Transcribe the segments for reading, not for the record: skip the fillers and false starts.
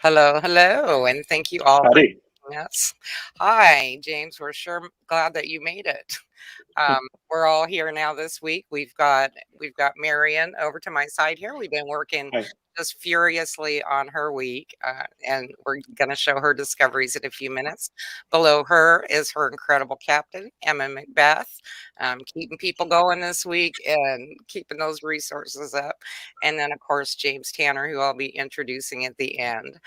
Hello, hello, and thank you all for Howdy. joining us. Hi, James. We're sure glad that you made it. Um, we're all here now this week. We've got Marian over to my side here. We've been working Hi. just furiously on her week, and we're going to show her discoveries in a few minutes. Below her is her incredible captain, Emma Macbeth, keeping people going this week and keeping those resources up. And then, of course, James Tanner, who I'll be introducing at the end.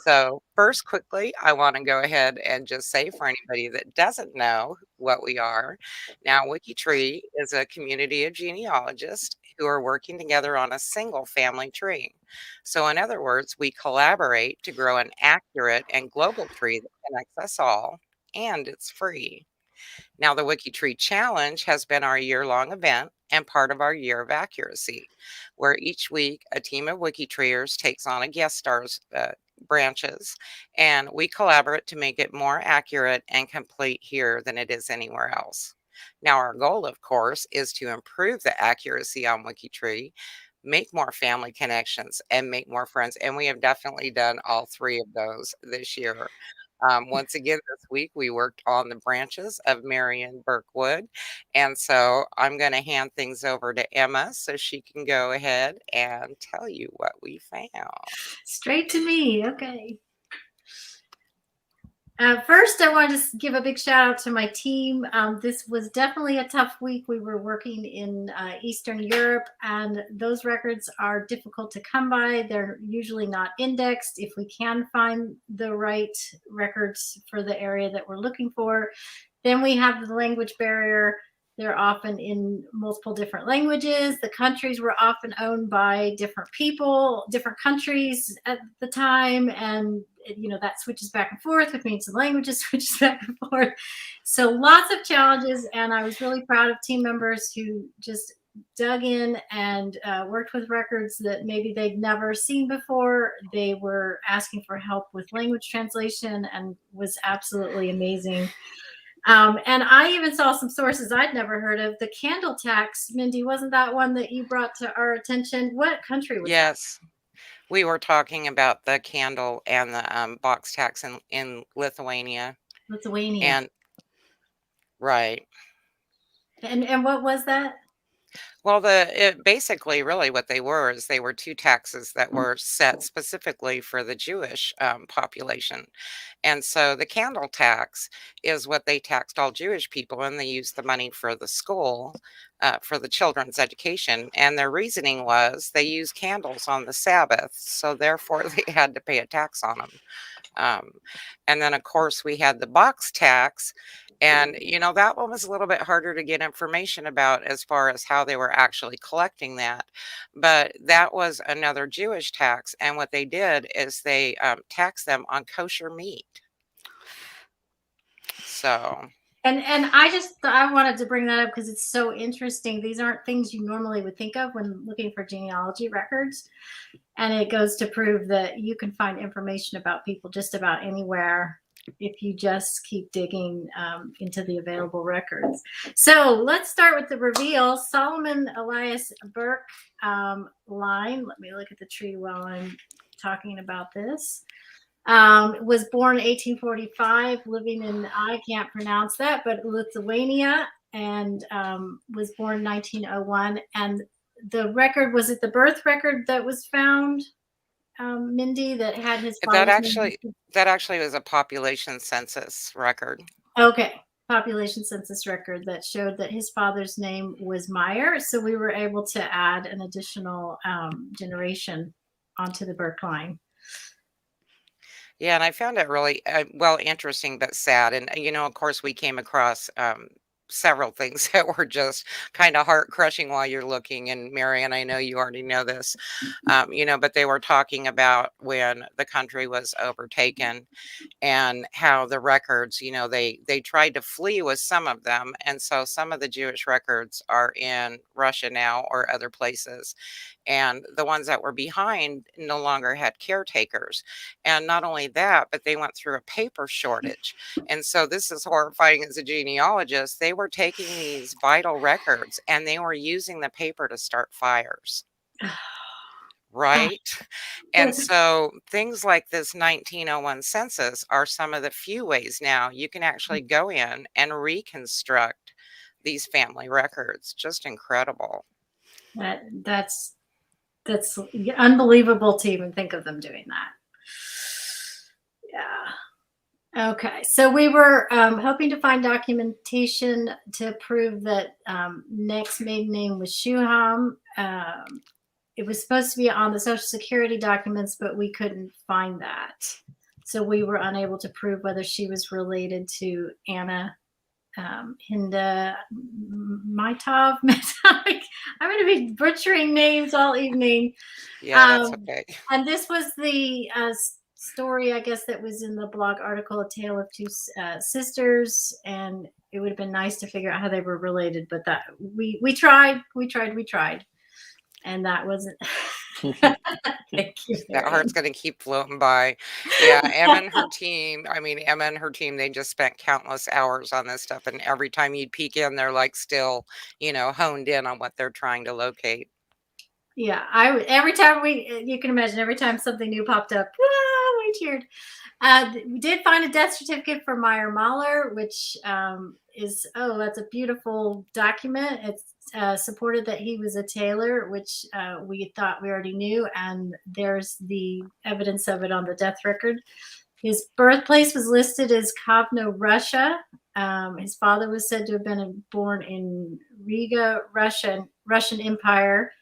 So, first, quickly, I want to go ahead and just say for anybody that doesn't know what we are, now, WikiTree is a community of genealogists who are working together on a single family tree. So, in other words, we collaborate to grow an accurate and global tree that connects us all, and it's free. Now, the WikiTree Challenge has been our year-long event and part of our Year of Accuracy, where each week a team of WikiTreeers takes on a guest star's branches, and we collaborate to make it more accurate and complete here than it is anywhere else. Now, our goal, of course, is to improve the accuracy on WikiTree, make more family connections, and make more friends. And we have definitely done all three of those this year. Once again, this week we worked on the branches of Marian Burk Wood. And so I'm going to hand things over to Emma so she can go ahead and tell you what we found. Straight to me. Okay. First, I want to give a big shout out to my team. This was definitely a tough week. We were working in Eastern Europe, and those records are difficult to come by. They're usually not indexed. If we can find the right records for the area that we're looking for, then we have the language barrier. They're often in multiple different languages. The countries were often owned by different people, different countries at the time, and that switches back and forth, which means the languages switches back and forth. So lots of challenges, and I was really proud of team members who just dug in and worked with records that maybe they'd never seen before. They were asking for help with language translation and was absolutely amazing. And I even saw some sources I'd never heard of. The candle tax, Mindy, wasn't that one that you brought to our attention? What country was that? Yes, we were talking about the candle and the box tax in Lithuania. Lithuania. And right. And what was that? Well, basically, really, what they were is they were two taxes that were set specifically for the Jewish population. And so the candle tax is what they taxed all Jewish people, and they used the money for the school, for the children's education. And their reasoning was they use candles on the Sabbath, so therefore they had to pay a tax on them. Um, and then, of course, we had the box tax. And, that one was a little bit harder to get information about as far as how they were actually collecting that. But that was another Jewish tax. And what they did is they taxed them on kosher meat. So. And I wanted to bring that up because it's so interesting. These aren't things you normally would think of when looking for genealogy records. And it goes to prove that you can find information about people just about anywhere if you just keep digging into the available records. So let's start with the reveal. Solomon Elias Burke line. Let me look at the tree while I'm talking about this. Was born 1845, living in, I can't pronounce that, but Lithuania, and was born 1901. And the record, was it the birth record that was found, Mindy, that had his That father's actually name? that actually was a population census record. Okay, population census record that showed that his father's name was Meyer. So we were able to add an additional generation onto the Burke line. Yeah, and I found it really, interesting but sad. And, of course, we came across several things that were just kind of heart crushing while you're looking. And Marian, I know you already know this, but they were talking about when the country was overtaken and how the records, they tried to flee with some of them. And so some of the Jewish records are in Russia now or other places. And the ones that were behind no longer had caretakers. And not only that, but they went through a paper shortage. And so this is horrifying as a genealogist. They were taking these vital records and they were using the paper to start fires. Right? And so things like this 1901 census are some of the few ways now you can actually go in and reconstruct these family records. Just incredible. That's unbelievable to even think of them doing that. Yeah. Okay. So we were hoping to find documentation to prove that Nick's maiden name was Shuham. It was supposed to be on the Social Security documents, but we couldn't find that. So we were unable to prove whether she was related to Anna Hinda Maitov. I'm going to be butchering names all evening. Yeah, that's okay. And this was the story, I guess, that was in the blog article, A Tale of Two Sisters. And it would have been nice to figure out how they were related, but that we tried. And that wasn't. Thank you. That heart's going to keep floating by. Yeah, Emma and her team, they just spent countless hours on this stuff. And every time you'd peek in, they're like still, honed in on what they're trying to locate. Yeah, every time you can imagine, every time something new popped up, we cheered. We did find a death certificate for Meyer Mahler, which that's a beautiful document. It's supported that he was a tailor, which we thought we already knew, and there's the evidence of it on the death record. His birthplace was listed as Kovno, Russia. His father was said to have been born in Riga, Russian Empire,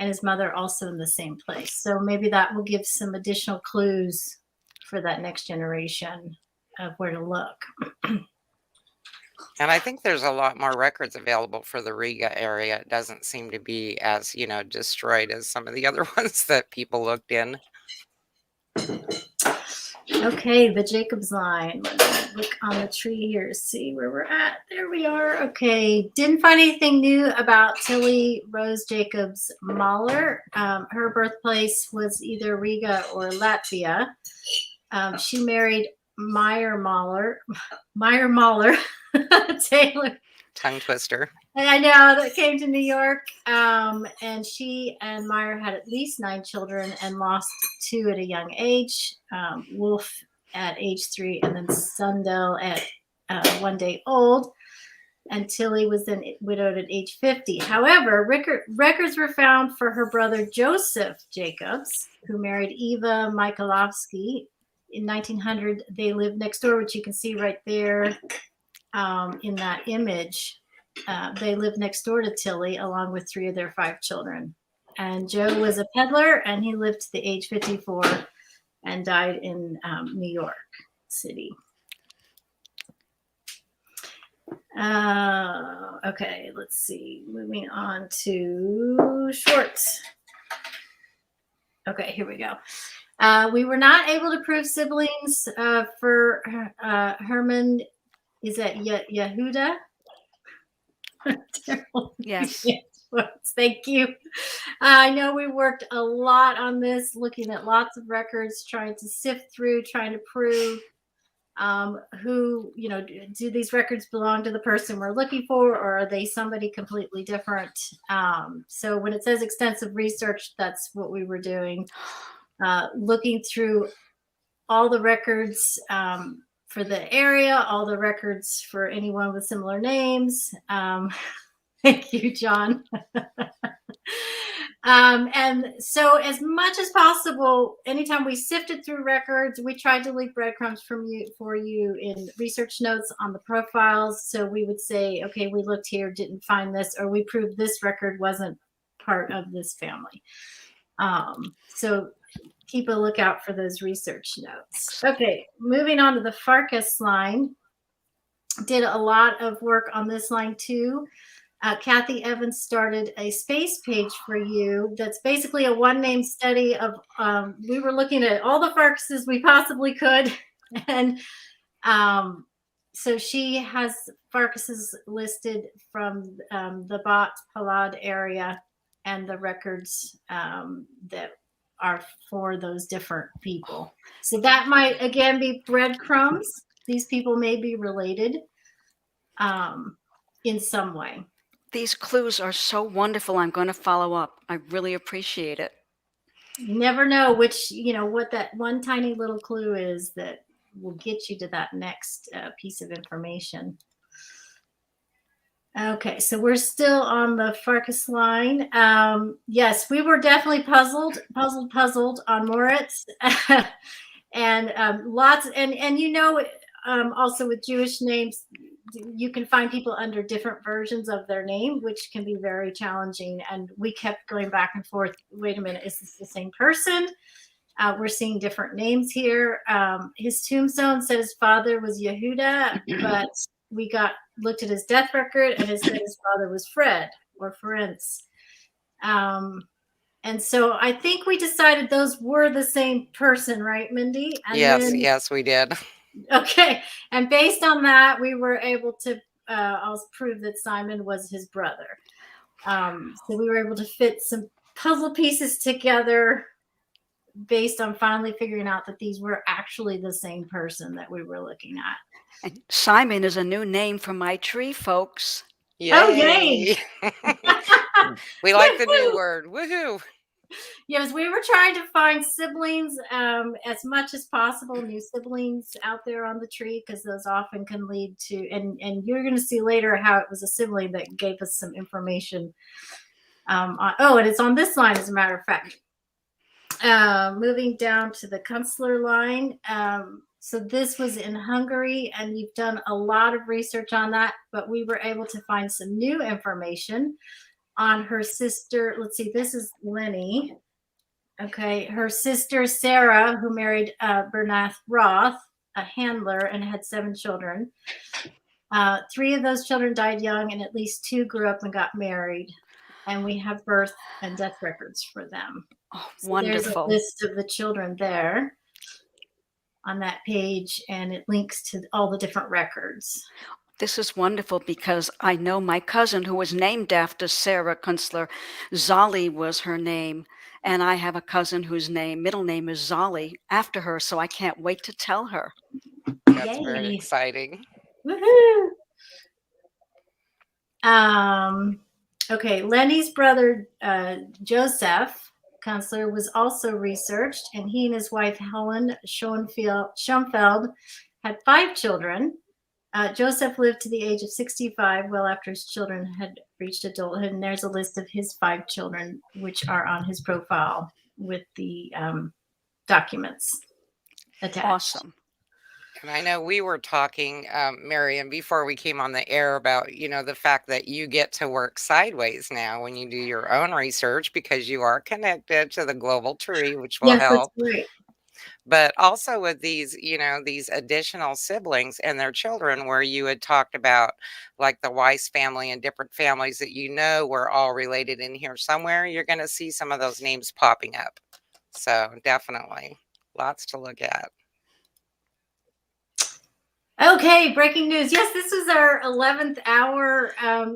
and his mother also in the same place. So maybe that will give some additional clues for that next generation of where to look. And I think there's a lot more records available for the Riga area. It doesn't seem to be as, destroyed as some of the other ones that people looked in. Okay, the Jacobs line. Let's look on the tree here to see where we're at. There we are. Okay, didn't find anything new about Tilly Rose Jacobs Mahler. Her birthplace was either Riga or Latvia. She married Meyer Mahler, Taylor. Tongue twister. And I know that came to New York. And she and Meyer had at least 9 children and lost 2 at a young age. Wolf at age 3, and then Sundell at 1 day old. And Tilly was then widowed at age 50. However, records were found for her brother Joseph Jacobs, who married Eva Mikhailovsky. In 1900, they lived next door, which you can see right there in that image. They lived next door to Tilly, along with 3 of their 5 children. And Joe was a peddler, and he lived to the age 54 and died in New York City. Okay, let's see. Moving on to Schwartz. Okay, here we go. We were not able to prove siblings for Herman. Is that Yehuda? Yes. Thank you. I know we worked a lot on this, looking at lots of records, trying to sift through, trying to prove who, do these records belong to the person we're looking for, or are they somebody completely different? So when it says extensive research, that's what we were doing. Looking through all the records for the area, all the records for anyone with similar names. Thank you, John. And so as much as possible, anytime we sifted through records, we tried to leave breadcrumbs for you in research notes on the profiles. So we would say, okay, we looked here, didn't find this, or we proved this record wasn't part of this family. So keep a lookout for those research notes. Okay, moving on to the Farcus line. Did a lot of work on this line too. Kathy Evans started a space page for you that's basically a one-name study of, we were looking at all the Farcuses we possibly could. And so she has Farcuses listed from the Bat Palad area and the records that are for those different people. So that might, again, be breadcrumbs. These people may be related in some way. These clues are so wonderful. I'm going to follow up. I really appreciate it. You never know which, what that one tiny little clue is that will get you to that next piece of information. Okay, so we're still on the Farcus line. Yes, we were definitely puzzled on Moritz, and lots, and also with Jewish names, you can find people under different versions of their name, which can be very challenging. And we kept going back and forth. Wait a minute, is this the same person? We're seeing different names here. His tombstone said his father was Yehuda, but we looked at his death record, and it said his father was Fred or Ferenc. And so I think we decided those were the same person, right, Mindy? And Yes, then, yes, we did. okay, and based on that, we were able to also prove that Simon was his brother. So we were able to fit some puzzle pieces together based on finally figuring out that these were actually the same person that we were looking at. And Simon is a new name for my tree, folks. Oh, yay! Yay! We like the new word. Woohoo! Yes, we were trying to find siblings as much as possible, new siblings out there on the tree, because those often can lead to, and you're going to see later how it was a sibling that gave us some information. And it's on this line, as a matter of fact. Moving down to the Consular line. So this was in Hungary, and you've done a lot of research on that, but we were able to find some new information on her sister. Let's see, this is Lenny. Okay, her sister Sarah, who married Bernath Roth, a handler, and had 7 children. 3 of those children died young, and at least 2 grew up and got married. And we have birth and death records for them. Oh, so wonderful. There's a list of the children there on that page, and it links to all the different records. This is wonderful because I know my cousin who was named after Sarah Consular. Zolly was her name. And I have a cousin whose middle name is Zolly after her. So I can't wait to tell her. That's very exciting. Woohoo! Okay, Lenny's brother, Joseph Consular, was also researched, and he and his wife, Helen Schoenfeld, had 5 children. Joseph lived to the age of 65, well after his children had reached adulthood, and there's a list of his 5 children, which are on his profile with the documents attached. Awesome. And I know we were talking, Marian, before we came on the air about, the fact that you get to work sideways now when you do your own research because you are connected to the global tree, which will help. That's great. But also with these, these additional siblings and their children, where you had talked about like the Weiss family and different families that were all related in here somewhere, you're going to see some of those names popping up. So definitely lots to look at. Okay, breaking news. Yes, this was our 11th hour.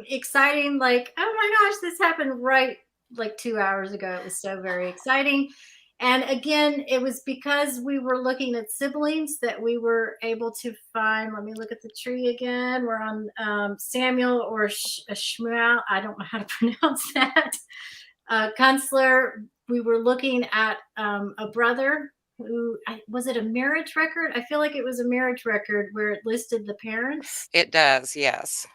Exciting. Like, oh my gosh, this happened right like 2 hours ago. It was so very exciting. And again, it was because we were looking at siblings that we were able to find. Let me look at the tree again. We're on Samuel or Shmuel. I don't know how to pronounce that. Consular. We were looking at a brother who, was it a marriage record? I feel like it was a marriage record where it listed the parents. It does, yes.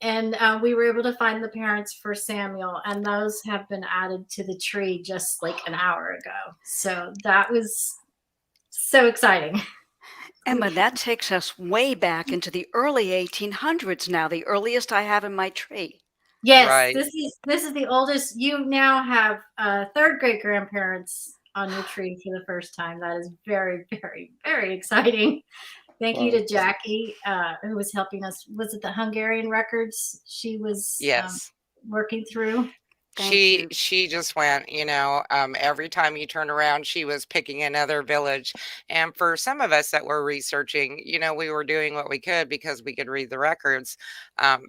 And we were able to find the parents for Samuel, and those have been added to the tree just like an hour ago. So that was so exciting. Emma, that takes us way back into the early 1800s now, the earliest I have in my tree. Yes, Right. This is the oldest. You now have 3rd great grandparents on your tree for the first time. That is very, very, very exciting. Thank you to Jackie, who was helping us. Was it the Hungarian records she was working through? She just went, every time you turn around, she was picking another village. And for some of us that were researching, we were doing what we could because we could read the records.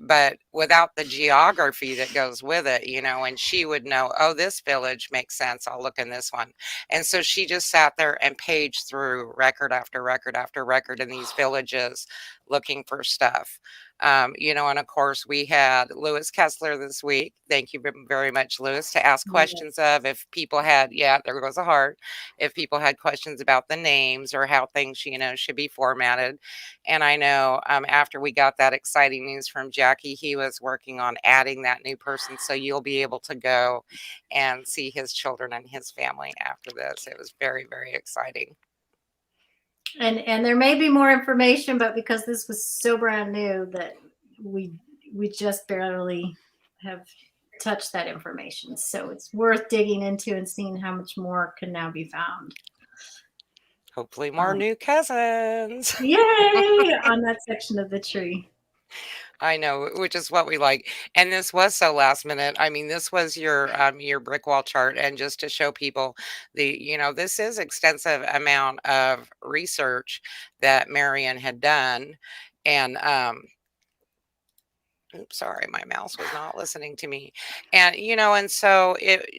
But without the geography that goes with it, and she would know, oh, this village makes sense. I'll look in this one. And so she just sat there and paged through record after record after record in these villages looking for stuff. And of course, we had Lewis Kessler this week. Thank you very much, Lewis, to ask questions Yes. of if people had, yeah, there goes a heart, if people had questions about the names or how things, should be formatted. And I know after we got that exciting news from Jackie, he was working on adding that new person. So you'll be able to go and see his children and his family after this. It was very, very exciting. And there may be more information, but because this was so brand new that we just barely have touched that information. So it's worth digging into and seeing how much more can now be found. Hopefully more new cousins. Yay! On that section of the tree. I know, which is what we like. And this was so last minute. I mean, this was your brick wall chart. And just to show people this is extensive amount of research that Marian had done. And oops, sorry, my mouse was not listening to me. And so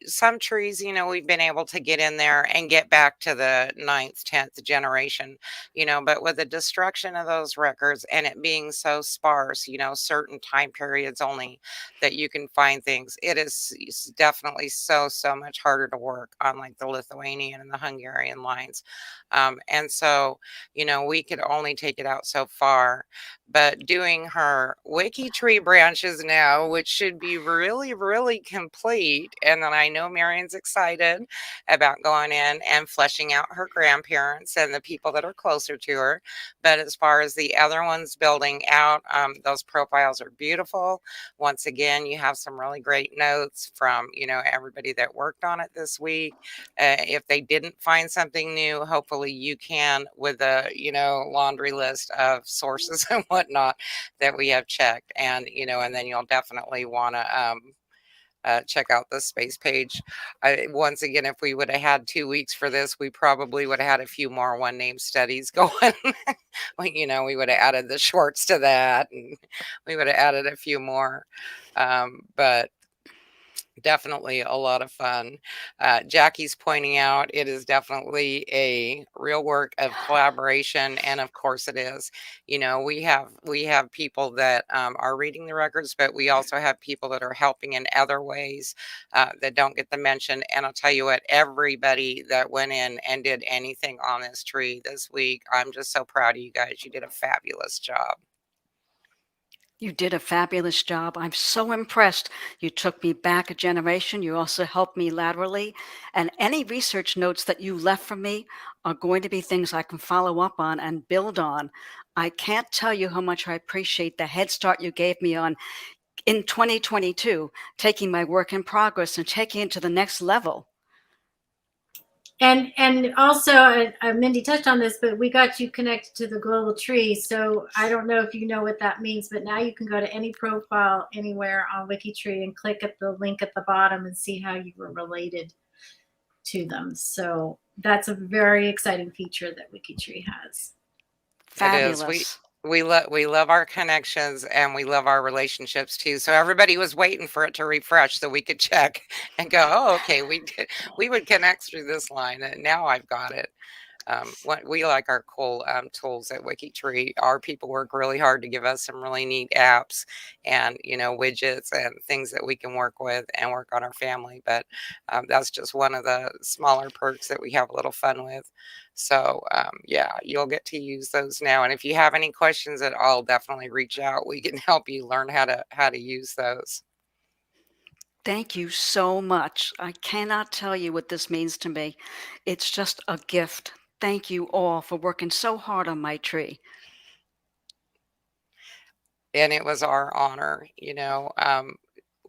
some trees, we've been able to get in there and get back to the ninth, 10th generation, but with the destruction of those records and it being so sparse, certain time periods only that you can find things, it's definitely so much harder to work on like the Lithuanian and the Hungarian lines. And so, we could only take it out so far, but doing her WikiTree branches now, which should be really, really complete. And then I know Marian's excited about going in and fleshing out her grandparents and the people that are closer to her. But as far as the other ones building out, those profiles are beautiful. Once again, you have some really great notes from, everybody that worked on it this week. If they didn't find something new, hopefully you can with a, laundry list of sources and whatnot that we have checked. And then you'll definitely want to check out the space page. Once again, if we would have had 2 weeks for this, we probably would have had a few more one name studies going. We would have added the shorts to that and we would have added a few more. But definitely a lot of fun. Jackie's pointing out it is definitely a real work of collaboration, and of course it is. We have people that are reading the records, but we also have people that are helping in other ways that don't get the mention. And I'll tell you what, everybody that went in and did anything on this tree this week, I'm just so proud of you guys. You did a fabulous job. You did a fabulous job. I'm so impressed. You took me back a generation. You also helped me laterally. And any research notes that you left for me are going to be things I can follow up on and build on. I can't tell you how much I appreciate the head start you gave me on in 2022, taking my work in progress and taking it to the next level. And also, Mindy touched on this, but we got you connected to the global tree. So I don't know if you know what that means, but now you can go to any profile anywhere on WikiTree and click at the link at the bottom and see how you were related to them. So that's a very exciting feature that WikiTree has. Fabulous. It is. We love our connections and we love our relationships too. So everybody was waiting for it to refresh so we could check and go, oh, okay, we would connect through this line, and now I've got it. What we like our cool tools at WikiTree. Our people work really hard to give us some really neat apps and widgets and things that we can work with and work on our family. But that's just one of the smaller perks that we have a little fun with. So yeah, you'll get to use those now. And if you have any questions at all, definitely reach out. We can help you learn how to use those. Thank you so much. I cannot tell you what this means to me. It's just a gift. Thank you all for working so hard on my tree. And it was our honor.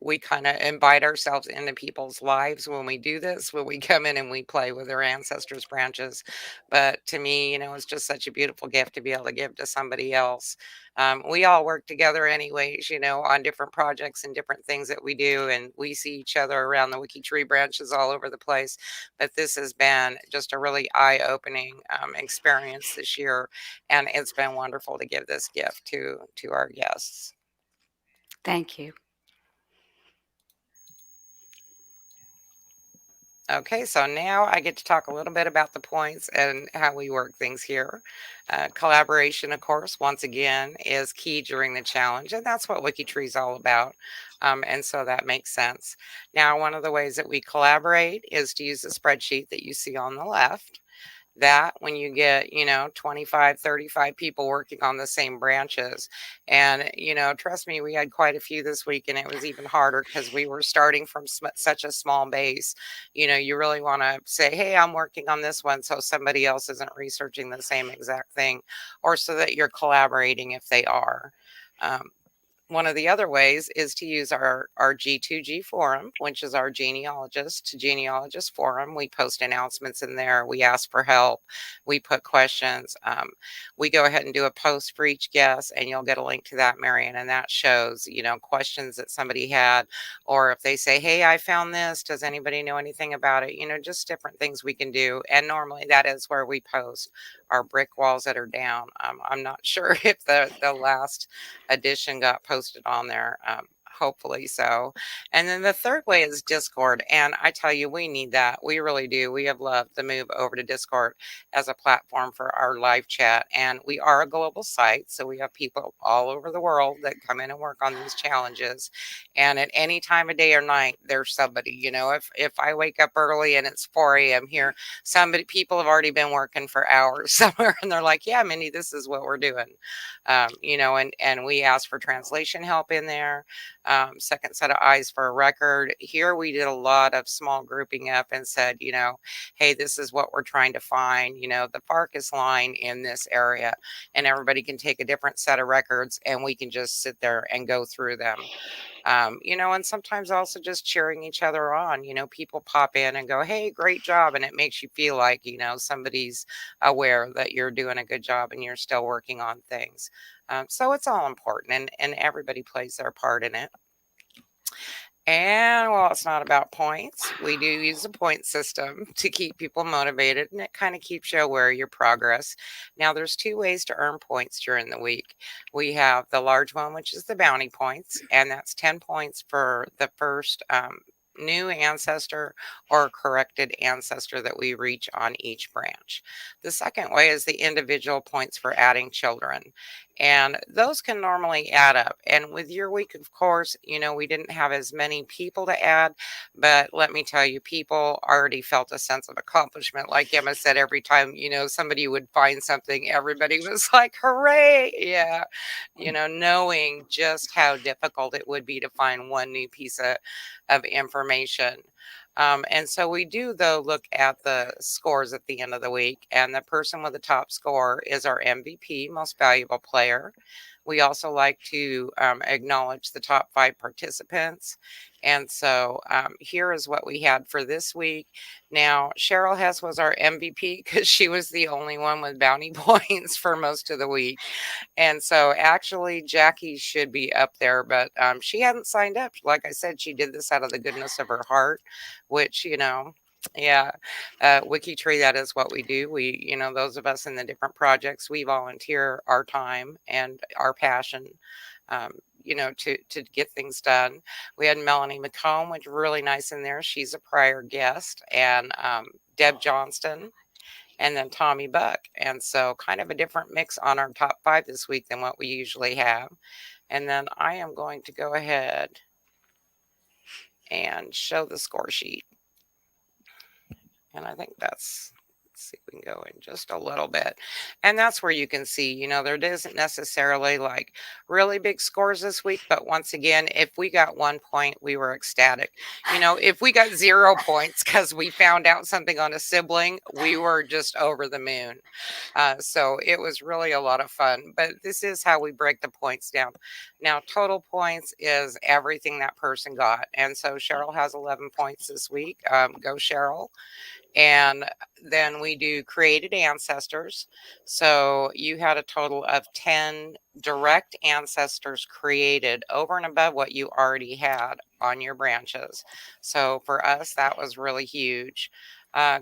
We kind of invite ourselves into people's lives when we do this, when we come in and we play with their ancestors' branches. But to me, it's just such a beautiful gift to be able to give to somebody else. We all work together anyways, on different projects and different things that we do. And we see each other around the WikiTree branches all over the place. But this has been just a really eye-opening experience this year. And it's been wonderful to give this gift to our guests. Thank you. Okay, so now I get to talk a little bit about the points and how we work things here. Collaboration, of course, once again, is key during the challenge, and that's what WikiTree is all about. And so that makes sense. Now, one of the ways that we collaborate is to use the spreadsheet that you see on the left. That when you get 25, 35 people working on the same branches, and trust me, we had quite a few this week, and it was even harder because we were starting from such a small base. You really want to say, hey, I'm working on this one, so somebody else isn't researching the same exact thing, or so that you're collaborating if they are. One of the other ways is to use our G2G forum, which is our genealogist to genealogist forum. We post announcements in there. We ask for help. We put questions. We go ahead and do a post for each guest, and you'll get a link to that, Marian. And that shows, questions that somebody had, or if they say, hey, I found this. Does anybody know anything about it? Just different things we can do. And normally that is where we post our brick walls that are down. I'm not sure if the last edition got posted on there. Hopefully so. And then the third way is Discord. And I tell you, we need that. We really do. We have loved the move over to Discord as a platform for our live chat. And we are a global site. So we have people all over the world that come in and work on these challenges. And at any time of day or night, there's somebody. If I wake up early and it's 4 a.m. here, people have already been working for hours somewhere. And they're like, yeah, Mindy, this is what we're doing. And we asked for translation help in there. Second set of eyes for a record. Here we did a lot of small grouping up and said, hey, this is what we're trying to find, the Farcus line in this area, and everybody can take a different set of records and we can just sit there and go through them. And sometimes also just cheering each other on. People pop in and go, hey, great job. And it makes you feel like, somebody's aware that you're doing a good job and you're still working on things. So it's all important, and everybody plays their part in it. And while it's not about points, we do use a point system to keep people motivated, and it kind of keeps you aware of your progress. Now, there's two ways to earn points during the week. We have the large one, which is the bounty points, and that's 10 points for the first new ancestor or corrected ancestor that we reach on each branch. The second way is the individual points for adding children. And those can normally add up. And with your week, of course, we didn't have as many people to add, but let me tell you, people already felt a sense of accomplishment. Like Emma said, every time, somebody would find something, everybody was like, hooray. Yeah. Knowing just how difficult it would be to find one new piece of information. And so we do, though, look at the scores at the end of the week, and the person with the top score is our MVP, most valuable player. We also like to acknowledge the top 5 participants. And so here is what we had for this week. Now, Cheryl Hess was our MVP because she was the only one with bounty points for most of the week. And so actually Jackie should be up there, but she hadn't signed up. Like I said, she did this out of the goodness of her heart, which, yeah, WikiTree, that is what we do. We, those of us in the different projects, we volunteer our time and our passion, to get things done. We had Melanie McComb, which was really nice in there. She's a prior guest, and Deb Johnston, and then Tommy Buck. And so kind of a different mix on our top 5 this week than what we usually have. And then I am going to go ahead and show the score sheet. And I think let's see if we can go in just a little bit. And that's where you can see, there isn't necessarily like really big scores this week. But once again, if we got 1 point, we were ecstatic. If we got 0 points because we found out something on a sibling, we were just over the moon. So it was really a lot of fun. But this is how we break the points down. Now, total points is everything that person got. And so Cheryl has 11 points this week. Go, Cheryl. And then we do created ancestors. So you had a total of 10 direct ancestors created over and above what you already had on your branches. So for us, that was really huge.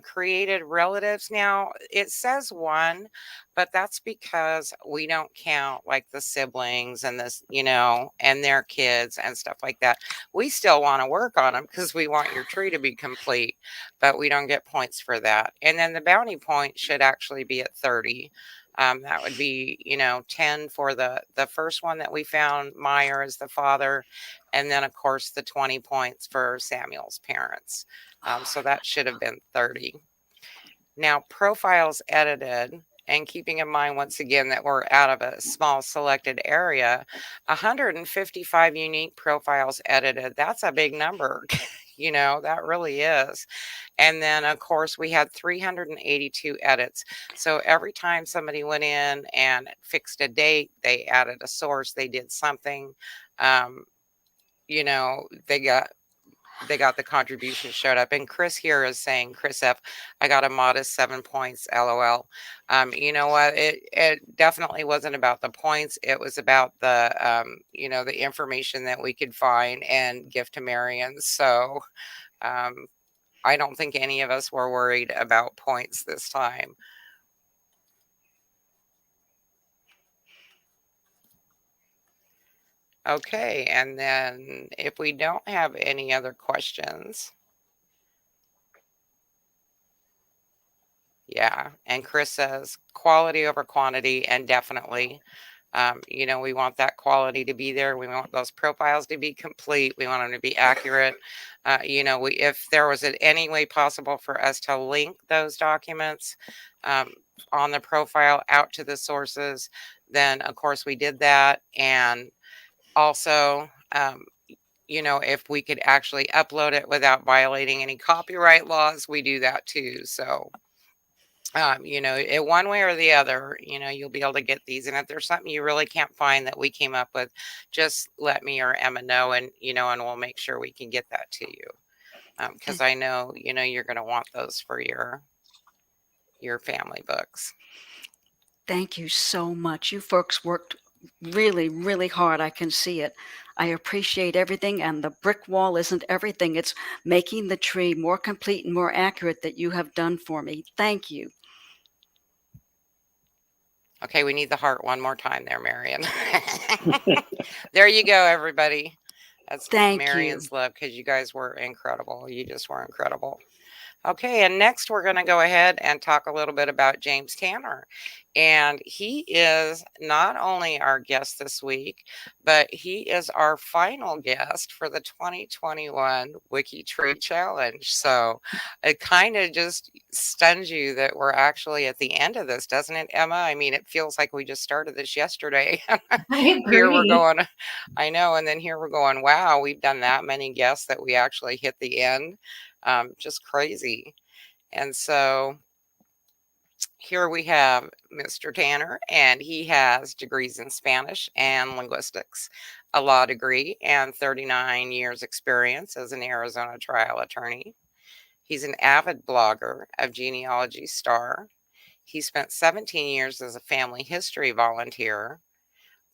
Created relatives. Now it says one, but that's because we don't count like the siblings and this, and their kids and stuff like that. We still want to work on them because we want your tree to be complete, but we don't get points for that. And then the bounty point should actually be at 30. That would be, 10 for the first one that we found, Meyer as the father, and then of course the 20 points for Samuel's parents. So that should have been 30. Now, profiles edited, and keeping in mind once again that we're out of a small selected area, 155 unique profiles edited. That's a big number. That really is. And then, of course, we had 382 edits. So every time somebody went in and fixed a date, they added a source, they did something, you know, they got the contribution showed up. And Chris here is saying, Chris F, I got a modest 7 points, LOL. You know what? It definitely wasn't about the points. It was about the information that we could find and give to Marian. So I don't think any of us were worried about points this time. Okay, and then if we don't have any other questions. Yeah, and Chris says quality over quantity, and definitely, we want that quality to be there. We want those profiles to be complete. We want them to be accurate. If there was any way possible for us to link those documents on the profile out to the sources, then of course we did that. And also, if we could actually upload it without violating any copyright laws, we do that too. So one way or the other, you'll be able to get these. And if there's something you really can't find that we came up with, just let me or Emma know, and we'll make sure we can get that to you. Because I know, you're going to want those for your family books. Thank you so much. You folks worked really, really hard. I can see it. I appreciate everything, and the brick wall isn't everything. It's making the tree more complete and more accurate that you have done for me. Thank you. Okay, we need the heart one more time there, Marian. There you go, everybody. That's Thank Marian's you. love, because you guys were incredible. You just were incredible. Okay, and next we're going to go ahead and talk a little bit about James Tanner. And he is not only our guest this week, but he is our final guest for the 2021 WikiTree Challenge. So it kind of just stuns you that we're actually at the end of this, doesn't it, Emma? I mean, it feels like we just started this yesterday. I Here we're agree. going, I know, and then here we're going, wow, we've done that many guests that we actually hit the end. Just crazy. And so here we have Mr. Tanner, and he has degrees in Spanish and linguistics, a law degree, and 39 years experience as an Arizona trial attorney. He's an avid blogger of Genealogy Star. He spent 17 years as a family history volunteer,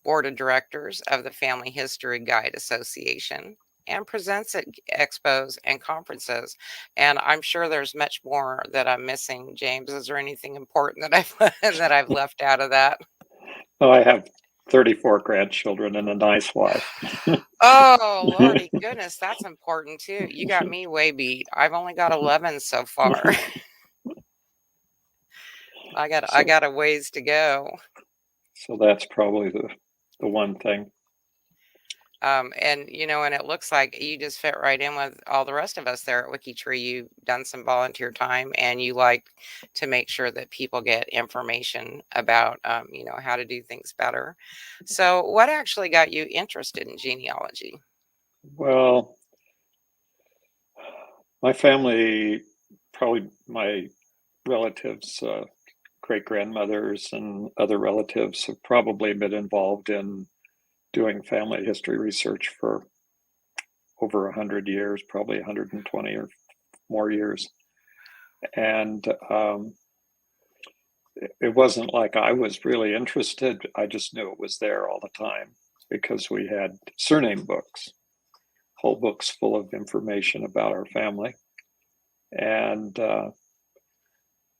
board of directors of the Family History Guide Association, and presents at expos and conferences. And I'm sure there's much more that I'm missing. James, is there anything important that I've left out of that? Oh, I have 34 grandchildren and a nice wife. Oh, Lordy goodness, that's important too. You got me way beat. I've only got 11 so far. I got a ways to go. So that's probably the one thing. And it looks like you just fit right in with all the rest of us there at WikiTree. You've done some volunteer time, and you like to make sure that people get information about, how to do things better. So what actually got you interested in genealogy? Well, my family, probably my relatives, great grandmothers and other relatives have probably been involved in doing family history research for over 100 years, probably 120 or more years. And it wasn't like I was really interested. I just knew it was there all the time because we had surname books, whole books full of information about our family. And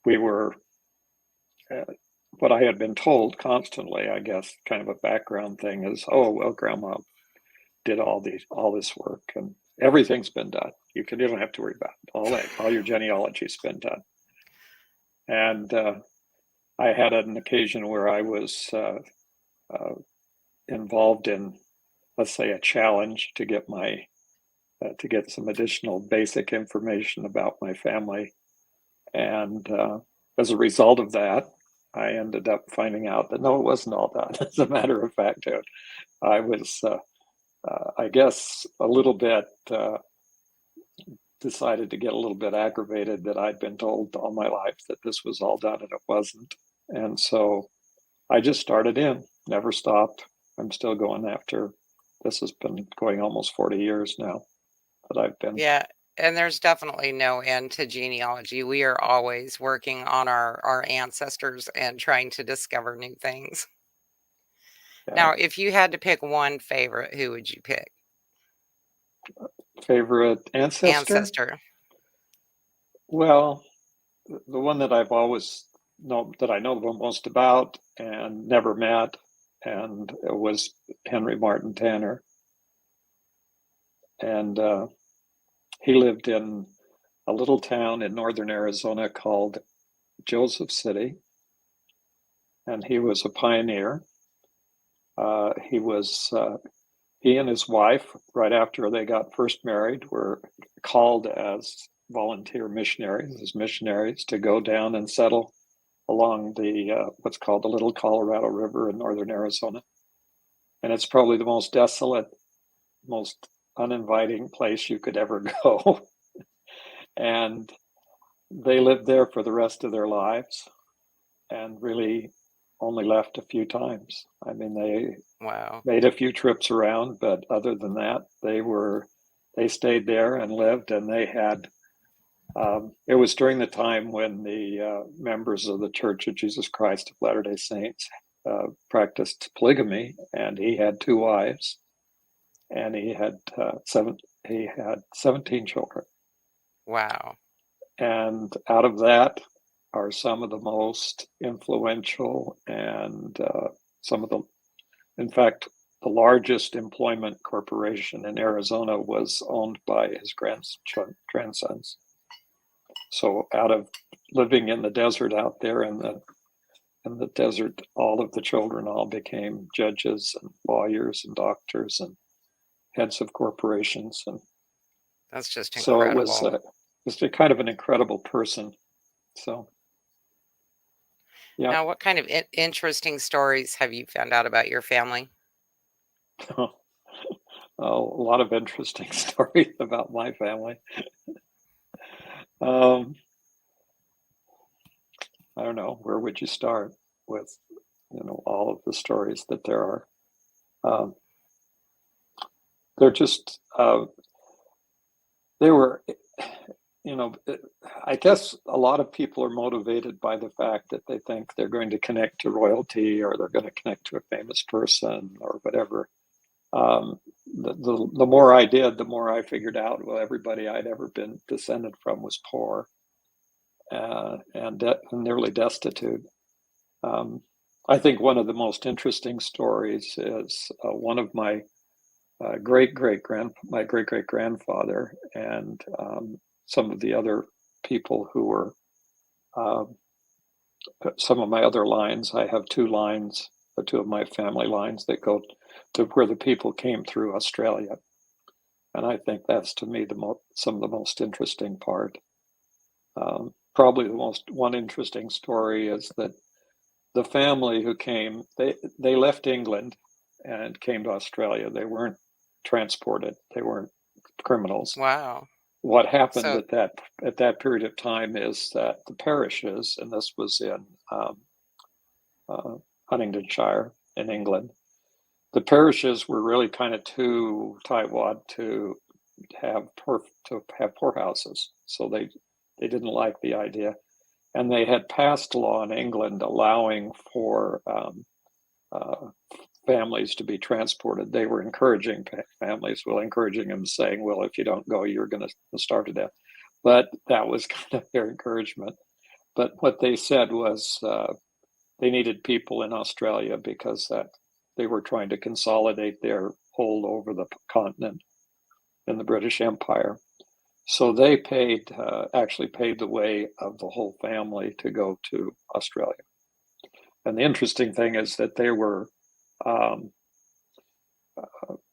we were, what I had been told constantly, I guess, kind of a background thing is, oh, well, Grandma did all this work and everything's been done. You don't have to worry about it. All your genealogy's been done. And I had an occasion where I was involved in, let's say, a challenge to get to get some additional basic information about my family. And as a result of that, I ended up finding out that no, it wasn't all that. As a matter of fact, I was, I guess, a little bit decided to get a little bit aggravated that I'd been told all my life that this was all done and it wasn't. And so I just started never stopped. I'm still going after, this has been going almost 40 years now that I've been. Yeah, and there's definitely no end to genealogy. We are always working on our ancestors and trying to discover new things. Now, if you had to pick one favorite, who would you pick? Favorite ancestor? Ancestor. Well, the one that I've always that I know the most about and never met, and it was Henry Martin Tanner. And he lived in a little town in northern Arizona called Joseph City, and he was a pioneer. He and his wife, right after they got first married, were called as volunteer missionaries to go down and settle along the what's called the Little Colorado River in northern Arizona. And it's probably the most desolate, most uninviting place you could ever go. And they lived there for the rest of their lives and really only left a few times. I mean, they made a few trips around, but other than that, they stayed there and lived, and they had, it was during the time when the members of the Church of Jesus Christ of Latter-day Saints practiced polygamy, and he had 2 wives, and he had 17 children. Wow. And out of that are some of the most influential and in fact, the largest employment corporation in Arizona was owned by his grandsons. So out of living in the desert out there in the desert, all of the children all became judges and lawyers and doctors and heads of corporations. And that's just incredible. So it was a kind of an incredible person. So, yeah. Now, what kind of interesting stories have you found out about your family? A lot of interesting stories about my family. I don't know, where would you start with, all of the stories that there are? They're just, they were, I guess a lot of people are motivated by the fact that they think they're going to connect to royalty or they're going to connect to a famous person or whatever. The more I did, the more I figured out, well, everybody I'd ever been descended from was poor and nearly destitute. I think one of the most interesting stories is one of my great great grandfather and some of the other people who were some of my other lines. I have 2 lines, 2 of my family lines that go to where the people came through Australia, and I think that's, to me, some of the most interesting part. Probably one interesting story is that the family who came, they left England and came to Australia. They weren't transported. They weren't criminals. Wow. What happened at that period of time is that the parishes, and this was in Huntingdonshire in England, the parishes were really kind of too tightwad to have poorhouses, so they didn't like the idea, And they had passed a law in England allowing for families to be transported. They were encouraging families, encouraging them, saying, well, if you don't go, you're going to starve to death. But that was kind of their encouragement. But what they said was they needed people in Australia because they were trying to consolidate their hold over the continent in the British Empire. So they actually paid the way of the whole family to go to Australia. And the interesting thing is that they were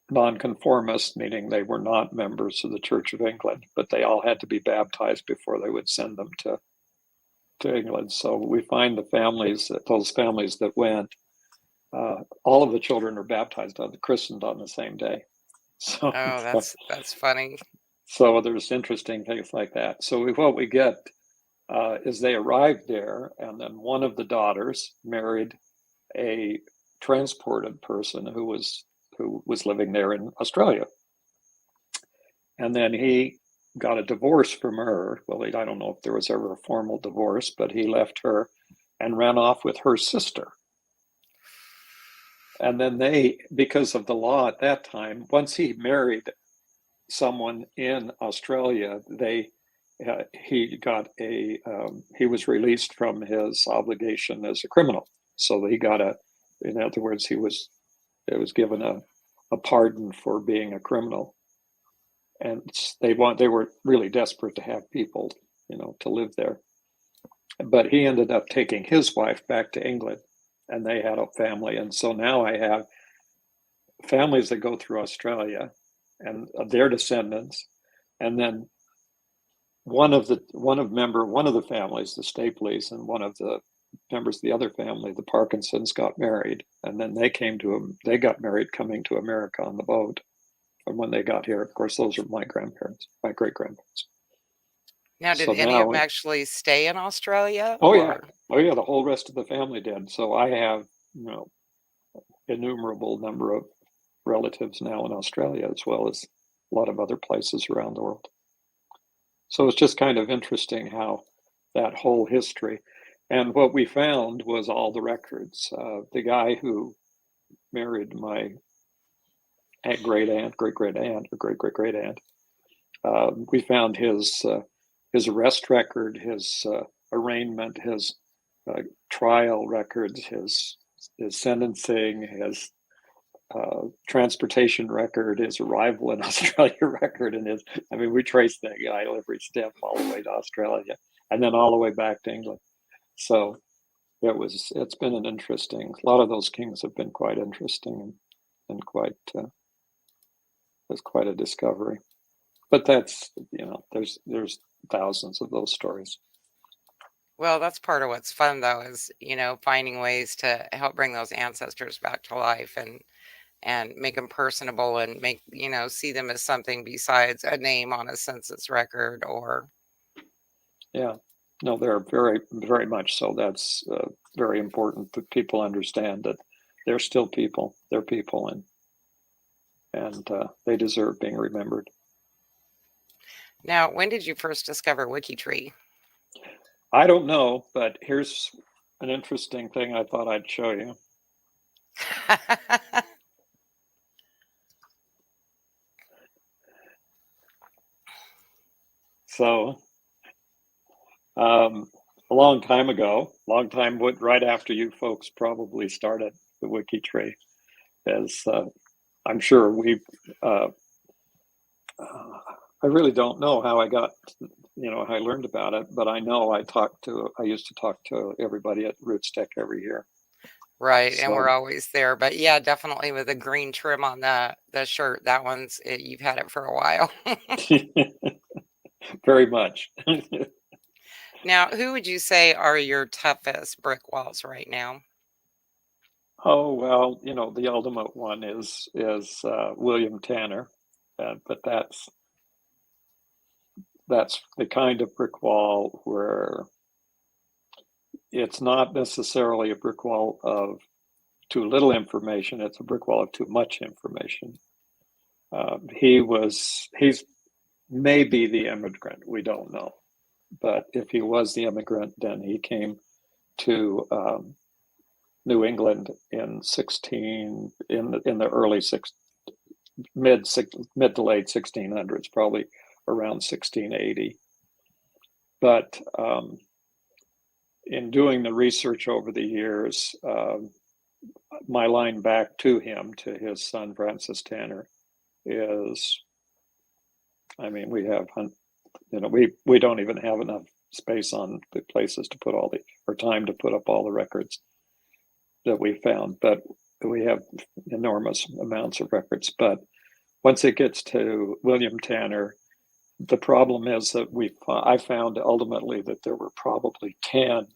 nonconformist, meaning they were not members of the Church of England, but they all had to be baptized before they would send them to England. So we find those families that went, all of the children are baptized, christened on the same day. So Oh, that's funny. So there's interesting things like that. So what we get is they arrived there, and then one of the daughters married a transported person who was living there in Australia. And then he got a divorce from her. Well, I don't know if there was ever a formal divorce, but he left her and ran off with her sister. And then because of the law at that time, once he married someone in Australia, he was released from his obligation as a criminal. So he got in other words, he was given a pardon for being a criminal. And they were really desperate to have people, to live there. But he ended up taking his wife back to England, and they had a family. And so now I have families that go through Australia and their descendants, and then one of the families, the Stapleys, and one of the members of the other family, the Parkinsons, got married, and then they got married coming to America on the boat. And when they got here, of course, those are my great grandparents. Now, did any of them actually stay in Australia? Oh yeah, the whole rest of the family did. So I have, innumerable number of relatives now in Australia, as well as a lot of other places around the world. So it's just kind of interesting how that whole history. And what we found was all the records. The guy who married my great great great aunt, we found his arrest record, his arraignment, his trial records, his sentencing, his transportation record, his arrival in Australia record, and we traced that guy every step all the way to Australia and then all the way back to England. So it's been a lot of those kings have been quite interesting and it's quite a discovery. But that's, there's thousands of those stories. Well, that's part of what's fun, though, is, finding ways to help bring those ancestors back to life and make them personable and see them as something besides a name on a census record or. Yeah, no, they're very, very much so. That's very important that people understand that they're still people. They're people, and they deserve being remembered. Now, when did you first discover WikiTree? I don't know, but here's an interesting thing I thought I'd show you. So, a long time ago, right after you folks probably started the WikiTree, as I'm sure I really don't know how I got, how I learned about it, but I know I used to talk to everybody at Rootstick every year. Right, and we're always there. But yeah, definitely with the green trim on the shirt, that you've had it for a while. Very much. Now, who would you say are your toughest brick walls right now? Oh, well, the ultimate one is William Tanner, but that's the kind of brick wall where it's not necessarily a brick wall of too little information. It's a brick wall of too much information. He's maybe the immigrant. We don't know, but if he was the immigrant, then he came to New England in the early mid to late 1600s, probably around 1680. But in doing the research over the years, my line back to him, to his son Francis Tanner, is, I mean, we have, we don't even have enough space on the places to put or time to put up all the records that we found, but we have enormous amounts of records. But once it gets to William Tanner, the problem is that I found ultimately that there were probably 10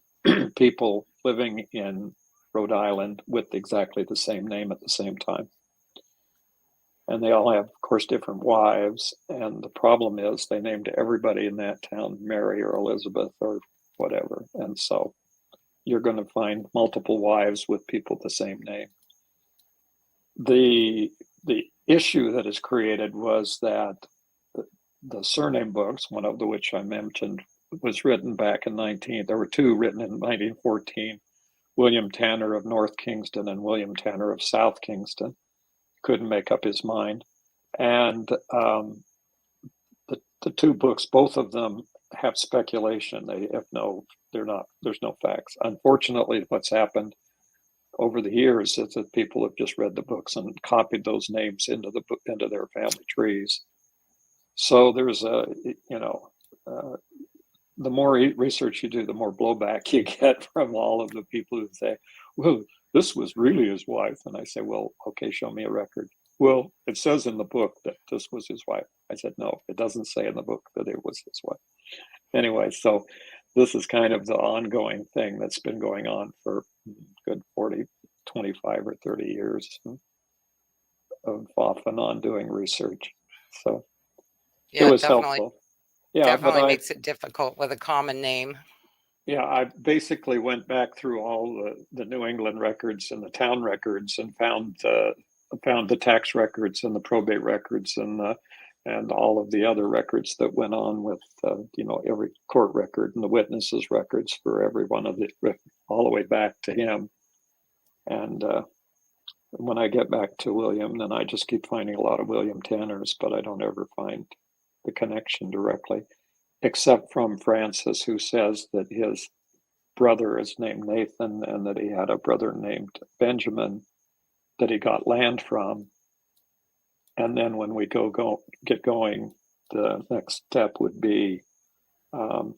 people living in Rhode Island with exactly the same name at the same time. And they all have, of course, different wives. And the problem is they named everybody in that town Mary or Elizabeth or whatever. And so you're going to find multiple wives with people the same name. The issue that is created was that the surname books, one of which I mentioned, was written back in there were two written in 1914, William Tanner of North Kingston and William Tanner of South Kingston. Couldn't make up his mind. And the two books, both of them have speculation. They have there's no facts. Unfortunately, what's happened over the years is that people have just read the books and copied those names into their family trees. So there's the more research you do, the more blowback you get from all of the people who say, well, this was really his wife. And I say, well, okay, show me a record. Well, it says in the book that this was his wife. I said, no, it doesn't say in the book that it was his wife. Anyway, so this is kind of the ongoing thing that's been going on for good 40, 25 or 30 years of off and on doing research. So Yeah, it was definitely, helpful. Yeah, definitely but makes it difficult with a common name. I basically went back through all the New England records and the town records and found the tax records and the probate records and all of the other records that went on with every court record and the witnesses' records for every one of all the way back to him. And when I get back to William, then I just keep finding a lot of William Tanners, but I don't ever find the connection directly, except from Francis, who says that his brother is named Nathan and that he had a brother named Benjamin that he got land from. And then when we get going, the next step would be the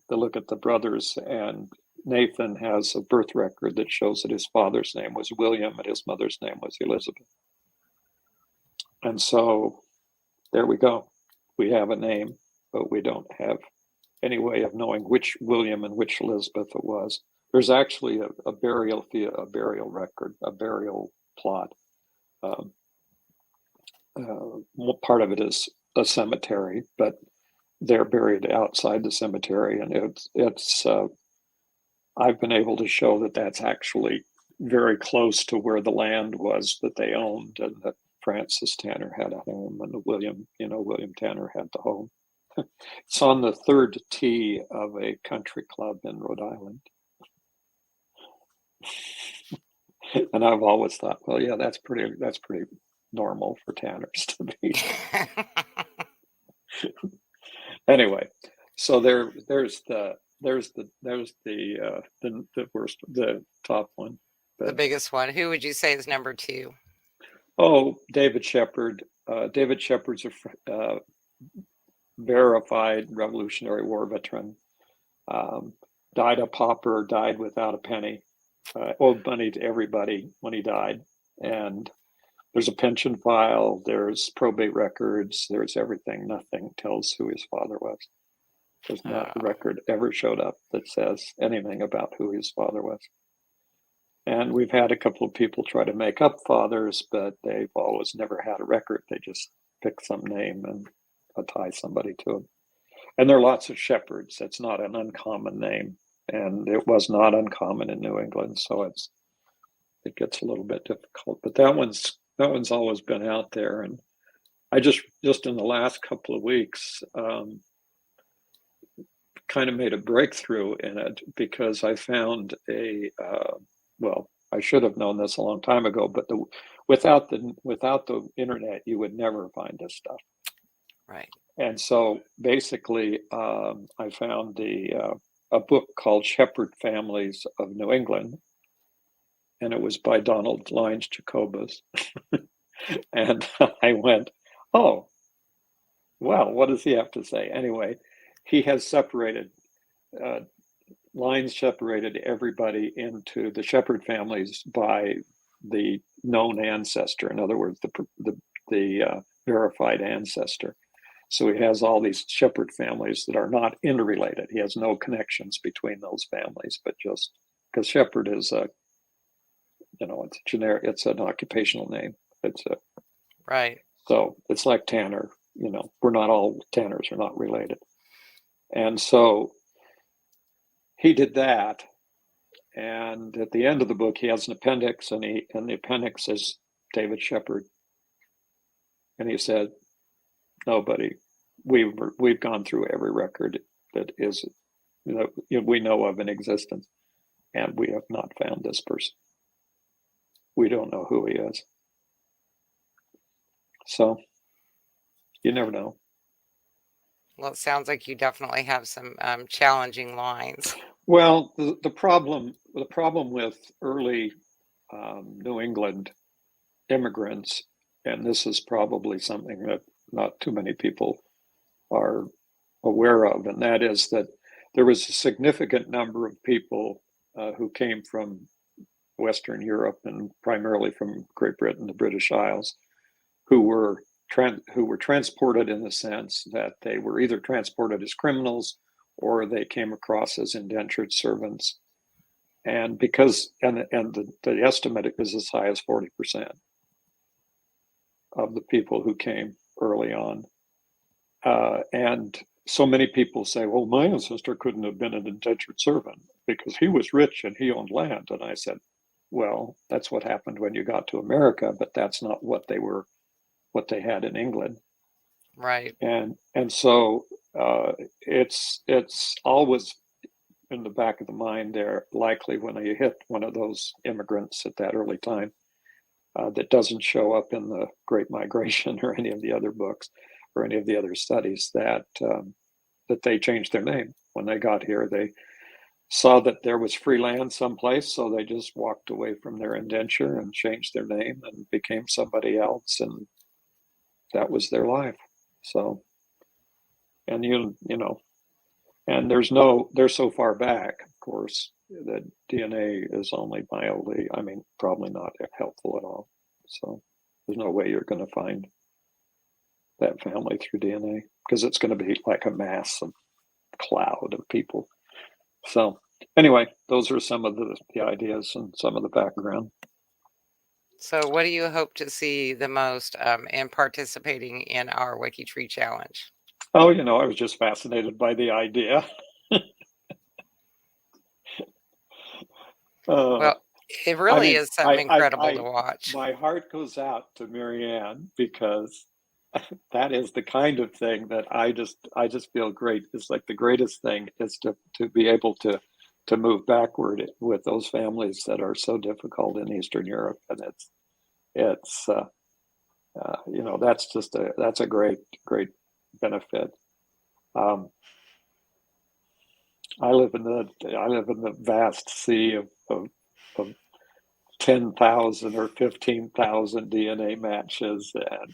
look at the brothers, and Nathan has a birth record that shows that his father's name was William and his mother's name was Elizabeth. And so there we go. We have a name, but we don't have any way of knowing which William and which Elizabeth it was. There's actually a burial record, a burial plot. Part of it is a cemetery, but they're buried outside the cemetery, and it's I've been able to show that that's actually very close to where the land was that they owned, and that Francis Tanner had a home, and William Tanner had the home. It's on the third tee of a country club in Rhode Island. And I've always thought, well, yeah, that's pretty normal for Tanners to be. Anyway, so there's the worst, the top one. The biggest one. Who would you say is number 2? Oh, David Shepard. David Shepard's a verified Revolutionary War veteran. Died a pauper, died without a penny. Owed money to everybody when he died. And there's a pension file, there's probate records, there's everything. Nothing tells who his father was. There's not a record ever showed up that says anything about who his father was. And we've had a couple of people try to make up fathers, but they've always never had a record. They just pick some name and tie somebody to him. And there are lots of Shepherds. It's not an uncommon name, and it was not uncommon in New England, so it gets a little bit difficult. But that one's always been out there, and I just in the last couple of weeks kind of made a breakthrough in it because I found well, I should have known this a long time ago, but without the internet, you would never find this stuff. Right. And so basically, I found a book called Shepherd Families of New England, and it was by Donald Lyons Jacobus. And I went, oh, well, what does he have to say? Anyway, he has separated, Lyons separated everybody into the Shepherd families by the known ancestor. In other words, the verified ancestor. So he has all these shepherd families that are not interrelated. He has no connections between those families, but just because shepherd is it's a generic, it's an occupational name. Right. So it's like Tanner, we're not all Tanners are not related. And so he did that. And at the end of the book, he has an appendix, and the appendix is David Shepherd. And he said, nobody, we've gone through every record that is, we know of in existence, and we have not found this person. We don't know who he is. So you never know. Well, it sounds like you definitely have some challenging lines. Well, the problem with early New England immigrants, and this is probably something that not too many people are aware of, and that is that there was a significant number of people who came from Western Europe and primarily from Great Britain, the British Isles, who were transported in the sense that they were either transported as criminals or they came across as indentured servants. And the estimate is as high as 40% of the people who came early on. And so many people say, well, my ancestor couldn't have been an indentured servant because he was rich and he owned land. And I said, well, that's what happened when you got to America, but that's not what they had in England. Right. And so it's always in the back of the mind there, likely when you hit one of those immigrants at that early time, that doesn't show up in the Great Migration or any of the other books or any of the other studies, that they changed their name. When they got here, they saw that there was free land someplace, so they just walked away from their indenture and changed their name and became somebody else, and that was their life. So, and and they're so far back, of course, that DNA is only mildly, probably not helpful at all. So there's no way you're going to find that family through DNA, because it's going to be like a massive cloud of people. So anyway, those are some of the ideas and some of the background. So what do you hope to see the most in participating in our WikiTree challenge? Oh, I was just fascinated by the idea. Well, it really is something incredible to watch. My heart goes out to Marianne, because that is the kind of thing that I just feel great. It's like the greatest thing is to be able to move backward with those families that are so difficult in Eastern Europe, and it's that's a great benefit. I live in the vast sea of 10,000 or 15,000 DNA matches and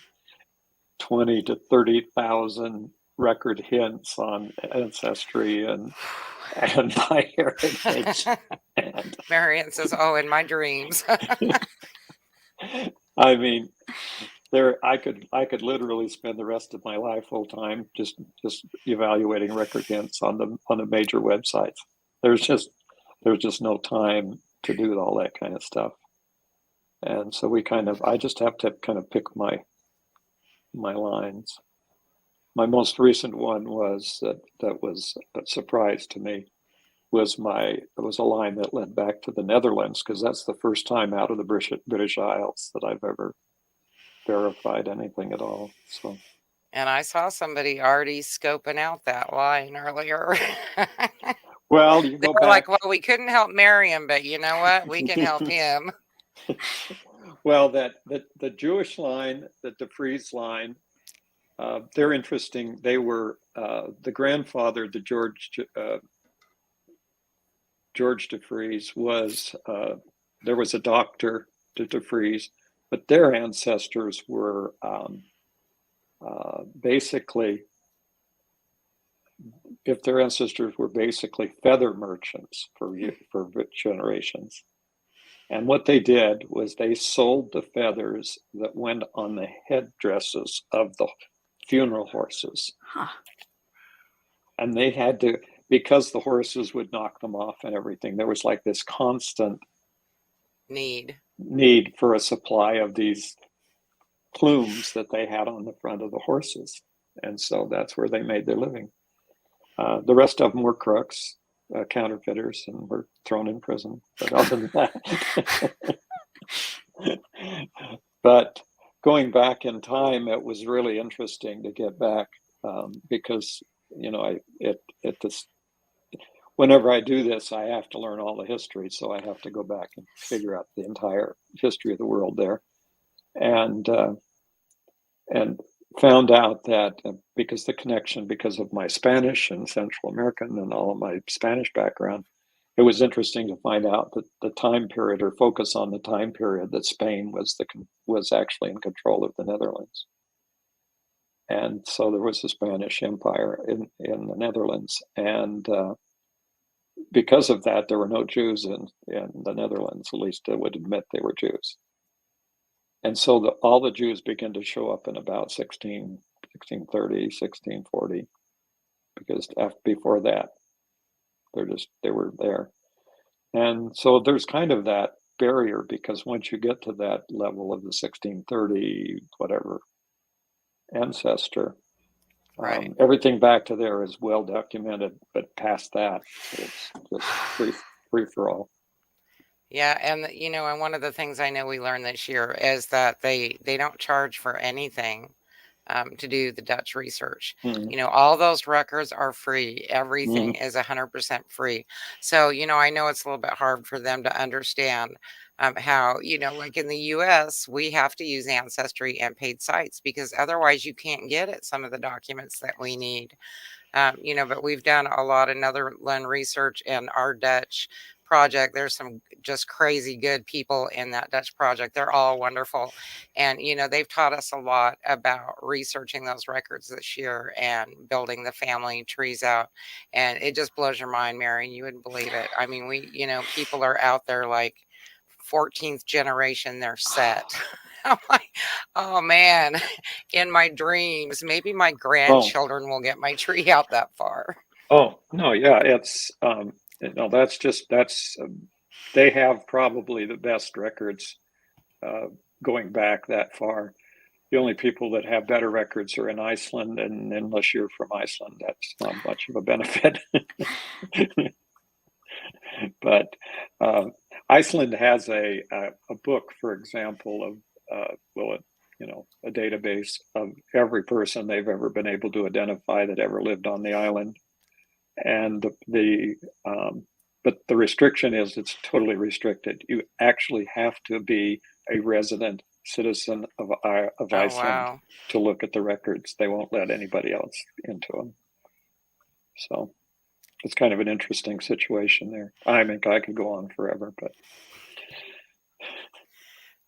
20 to 30,000 record hints on ancestry and my heritage. And Marian says, "Oh, in my dreams." I could literally spend the rest of my life full time just evaluating record hints on the major websites. There's just no time to do all that kind of stuff. And so I just have to kind of pick my lines. My most recent one was that was a surprise to me. Was a line that led back to the Netherlands, because that's the first time out of the British Isles that I've ever verified anything at all. So, And I saw somebody already scoping out that line earlier. Well, you They go were like, back. "Well, we couldn't help Marian, but you know what? We can help him." Well, the Jewish line, the DeFries line, they're interesting. They were the grandfather, the George DeFries was. There was a doctor to DeFries, but their ancestors were basically, if their ancestors were basically feather merchants for generations. And what they did was they sold the feathers that went on the headdresses of the funeral horses. Huh. And they had to, because the horses would knock them off and everything, there was like this constant Need. for a supply of these plumes that they had on the front of the horses. And so that's where they made their living. The rest of them were crooks, counterfeiters, and were thrown in prison. But other than that, but going back in time, it was really interesting to get back because whenever I do this, I have to learn all the history, so I have to go back and figure out the entire history of the world there, and found out that because of my Spanish and Central American and all of my Spanish background, it was interesting to find out that the time period, or focus on the time period, that Spain was actually in control of the Netherlands. And so there was a Spanish Empire in the Netherlands. And because of that, there were no Jews in the Netherlands, at least they would admit they were Jews. And so all the Jews began to show up in about 1630, 1640, because before that, they were there. And so there's kind of that barrier, because once you get to that level of the 1630 whatever ancestor, Right. everything back to there is well documented, but past that, it's just free for all. Yeah, and and one of the things I know we learned this year is that they don't charge for anything to do the Dutch research. All those records are free. Everything is 100% free. So, I know it's a little bit hard for them to understand how, like in the US, we have to use Ancestry and paid sites because otherwise you can't get at some of the documents that we need. But we've done a lot of Netherlands research in our Dutch project. There's some just crazy good people in that Dutch project. They're all wonderful. And, they've taught us a lot about researching those records this year and building the family trees out. And it just blows your mind, Mary. You wouldn't believe it. I mean, people are out there like 14th generation, they're set. I'm like, oh man, in my dreams, maybe my grandchildren will get my tree out that far. Oh no, yeah, it's they have probably the best records going back that far. The only people that have better records are in Iceland, and unless you're from Iceland, that's not much of a benefit. But Iceland has a book, for example, of a database of every person they've ever been able to identify that ever lived on the island. And but the restriction is it's totally restricted. You actually have to be a resident citizen of Iceland Wow. to look at the records. They won't let anybody else into them. So it's kind of an interesting situation there. I mean, I could go on forever, but.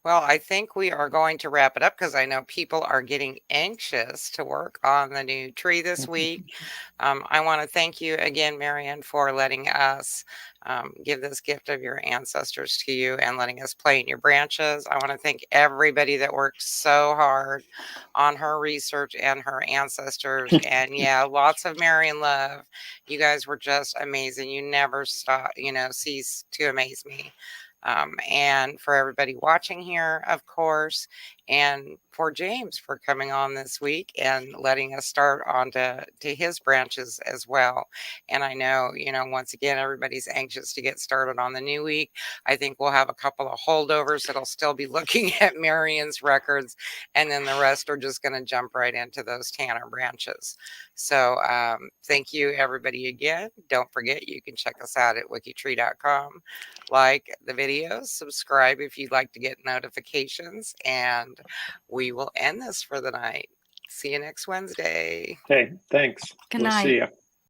Well, I think we are going to wrap it up because I know people are getting anxious to work on the new tree this week. I want to thank you again, Marian, for letting us give this gift of your ancestors to you and letting us play in your branches. I want to thank everybody that worked so hard on her research and her ancestors. And yeah, lots of Marian love. You guys were just amazing. You never stop, cease to amaze me. And for everybody watching here, of course. and for James for coming on this week and letting us start on to his branches as well. And I know, once again, everybody's anxious to get started on the new week. I think we'll have a couple of holdovers that'll still be looking at Marian's records, and then the rest are just going to jump right into those Tanner branches. So thank you, everybody, again. Don't forget, you can check us out at wikitree.com. Like the videos, subscribe if you'd like to get notifications, and we will end this for the night. See you next Wednesday. Okay, thanks. Good We'll night. see you.